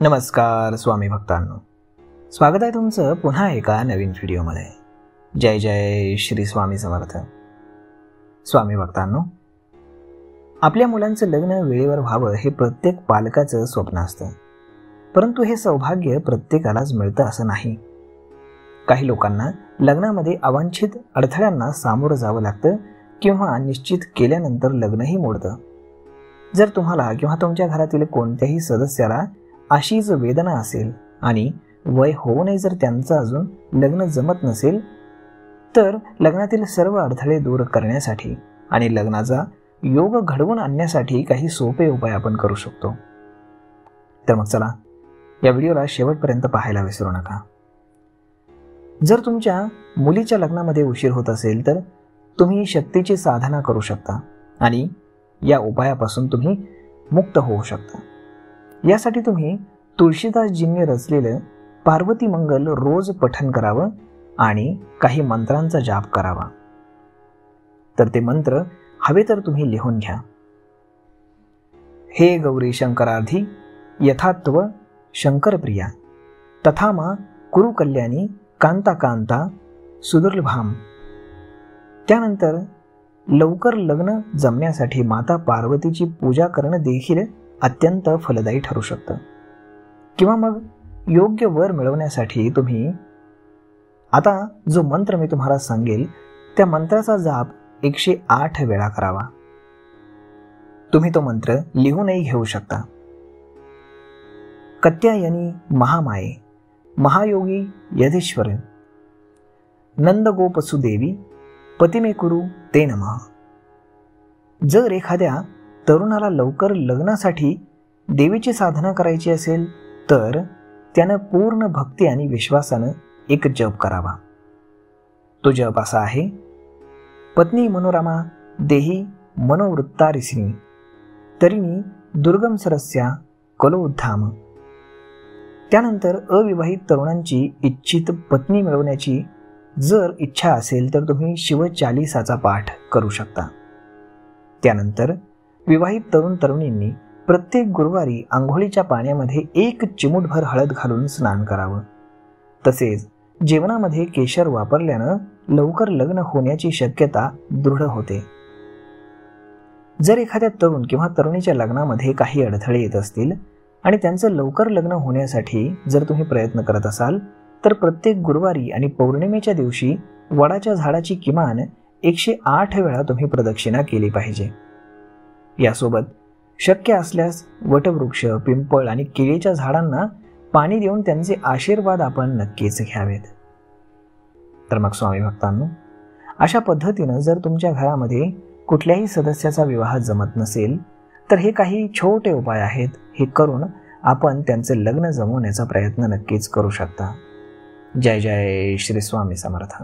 नमस्कार स्वामी भक्तांनो, स्वागत आहे तुमचं पुन्हा एका नवीन व्हिडिओमध्ये। जय जय श्री स्वामी समर्थ। स्वामी भक्तांनो, आपल्या मुलांचं लग्न वेळेवर व्हावं हे प्रत्येक पालकाचं स्वप्न असतं, परंतु हे सौभाग्य प्रत्येकालाच मिळतं असं नाही। काही लोकांना लग्नामध्ये अवांछित अडथळ्यांना सामोरं जावं लागतं किंवा निश्चित केल्यानंतर लग्नही मोडतं। जर तुम्हाला किंवा तुमच्या घरातील कोणत्याही सदस्याला अशीच वेदना असेल आणि वय होऊनही जर त्यांचं अजून लग्न जमत नसेल, तर लग्नातील सर्व अडथळे दूर करण्यासाठी आणि लग्नाचा योग घडवून आणण्यासाठी काही सोपे उपाय आपण करू शकतो। तर मग चला या व्हिडिओला शेवटपर्यंत पाहायला विसरू नका। जर तुमच्या मुलीच्या लग्नामध्ये उशीर होत असेल तर तुम्ही शक्तीची साधना करू शकता आणि या उपायापासून तुम्ही मुक्त होऊ शकता। यासाठी तुम्ही तुळशीदासजींनी रचलेलं पार्वती मंगल रोज पठण करावं आणि काही मंत्रांचा जाप करावा। तर ते मंत्र हवे तर तुम्ही लिहून घ्या। हे गौरी शंकरार्धी यथात्व शंकरप्रिया तथा मा कुरु कल्याणी कांता कांता सुदुर्लभाम। त्यानंतर लवकर लग्न जमण्यासाठी माता पार्वतीची पूजा करणं देखील अत्यंत फलदायी ठरू शकतं। किंवा मग योग्य वर मिळवण्यासाठी तुम्ही आता जो मंत्र मी तुम्हाला सांगेल त्या मंत्राचा जाप 108 वेळा करावा। तुम्ही तो मंत्र लिहूनही घेऊ शकता। कत्यायनी महामाये महायोगी यधीश्वर नंदगोपसुदेवी पतिमे कुरु ते नमः। जर एखाद्या तरुणाला लवकर लग्नासाठी देवीची साधना करायची असेल तर त्यानं पूर्ण भक्ती आणि विश्वासानं एक जप करावा। तो जप असा आहे: पत्नी मनोरमा देही मनोवृत्तारिसिनी तरिणी दुर्गम सरस्या कलोद्धाम। त्यानंतर अविवाहित तरुणांची इच्छित पत्नी मिळवण्याची जर इच्छा असेल तर तुम्ही शिवचालीसाचा पाठ करू शकता। त्यानंतर विवाहित तरुण तरुणींनी प्रत्येक गुरुवारी आंघोळीच्या पाण्यामध्ये 1 चिमूटभर हळद घालून स्नान करावं। तसेच जेवणामध्ये केशर वापरल्यानं लवकर लग्न होण्याची शक्यता दृढ होते। जर एखाद्या तरुण किंवा तरुणीच्या लग्नामध्ये काही अडथळे येत असतील आणि त्यांचं लवकर लग्न होण्यासाठी जर तुम्ही प्रयत्न करत असाल तर प्रत्येक गुरुवारी आणि पौर्णिमेच्या दिवशी वडाच्या झाडाची किमान 108 वेळा तुम्ही प्रदक्षिणा केली पाहिजे। यासोबत शक्य असल्यास वटवृक्ष, पिंपळ आणि केळीच्या झाडांना पाणी देऊन त्यांचे आशीर्वाद आपण नक्कीच घ्यावेत। तर मग स्वामी भक्तांनो, अशा पद्धतीनं जर तुमच्या घरामध्ये कुठल्याही सदस्याचा विवाह जमत नसेल तर हे काही छोटे उपाय आहेत, हे करून आपण त्यांचे लग्न जमवण्याचा प्रयत्न नक्कीच करू शकता। जय जय श्री स्वामी समर्थ।